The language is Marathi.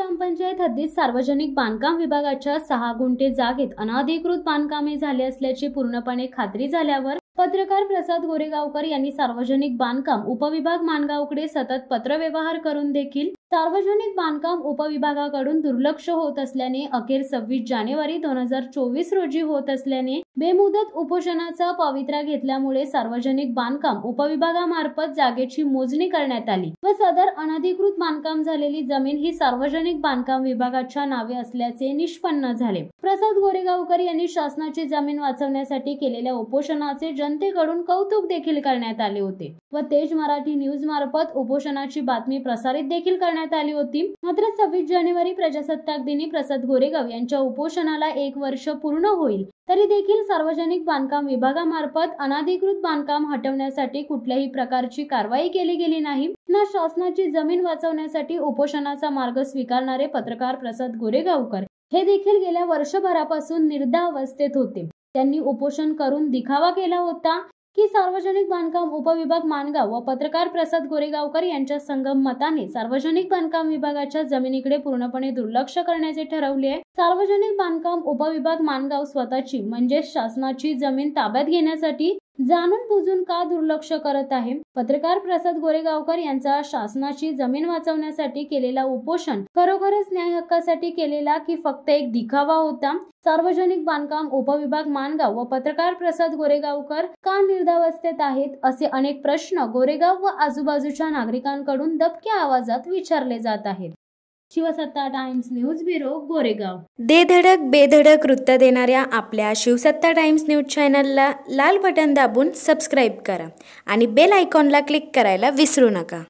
ग्रामपंचायत हद्दीत सार्वजनिक बांधकाम विभागाच्या 6 गुंठे जागेत अनधिकृत बांधकामे झाली असल्याची पूर्णपणे खात्री झाल्यावर पत्रकार प्रसाद गोरेगावकर यांनी सार्वजनिक बांधकाम उपविभाग माणगावकडे सतत पत्रव्यवहार करून देखील सार्वजनिक बांधकाम उपविभागाकडून दुर्लक्ष होत असल्याने अखेर 26 जानेवारी 2024 रोजी होत असल्याने बेमुदत उपोषणाचा पवित्रा घेतल्यामुळे सार्वजनिक बांधकाम उपविभागामार्फत जागेची मोजणी करण्यात आली व सदर अनधिकृत बांधकाम झालेली जमीन ही सार्वजनिक बांधकाम विभागाच्या नावे असल्याचे निष्पन्न झाले। प्रसाद गोरेगावकर यांनी शासनाची जमीन वाचवण्यासाठी केलेल्या उपोषणाचे जनतेकडून कौतुक देखील करण्यात आले होते व तेज मराठी न्यूज मार्फत उपोषणाची बातमी प्रसारित देखील करण्यात आली होती। मात्र 26 जानेवारी प्रजासत्ताक दिनी प्रसाद गोरेगाव यांच्या उपोषणाला 1 वर्ष पूर्ण होईल तरी देखील सार्वजनिक बांधकाम विभागामार्फत अनधिकृत बांधकाम हटवण्यासाठी कुठल्याही प्रकारची कारवाई केली गेली नाही ना शासनाची जमीन वाचवण्यासाठी उपोषणाचा मार्ग स्वीकारणारे पत्रकार प्रसाद गोरेगावकर हे देखील गेल्या वर्षभरापासून निर्धावस्थेत होते। त्यांनी उपोषण करून दिखावा केला होता की सार्वजनिक बांधकाम उपविभाग माणगाव व पत्रकार प्रसाद गोरेगावकर यांच्या संगम मताने सार्वजनिक बांधकाम विभागाच्या जमिनीकडे पूर्णपणे दुर्लक्ष करण्याचे ठरवले आहे। सार्वजनिक बांधकाम उपविभाग माणगाव स्वतःची म्हणजे शासनाची जमीन ताब्यात घेण्यासाठी जाणून बुजून का दुर्लक्ष करत आहे। पत्रकार प्रसाद गोरेगावकर यांचा शासनाची जमीन वाचवण्यासाठी केलेला उपोषण खरोखरच न्याय हक्कासाठी केलेला की फक्त एक दिखावा होता। सार्वजनिक बांधकाम उपविभाग माणगाव व पत्रकार प्रसाद गोरेगावकर का निर्धावस्थेत आहेत असे अनेक प्रश्न गोरेगाव व आजूबाजूच्या नागरिकांकडून दबक्या आवाजात विचारले जात आहेत। शिवसत्ता टाइम्स न्यूज ब्युरो गोरेगाव। दे धडक बेधडक वृत्त देणाऱ्या आपल्या शिवसत्ता टाइम्स न्यूज चॅनलला लाल बटन दाबून सबस्क्राइब करा आणि बेल आयकॉनला क्लिक करायला विसरू नका।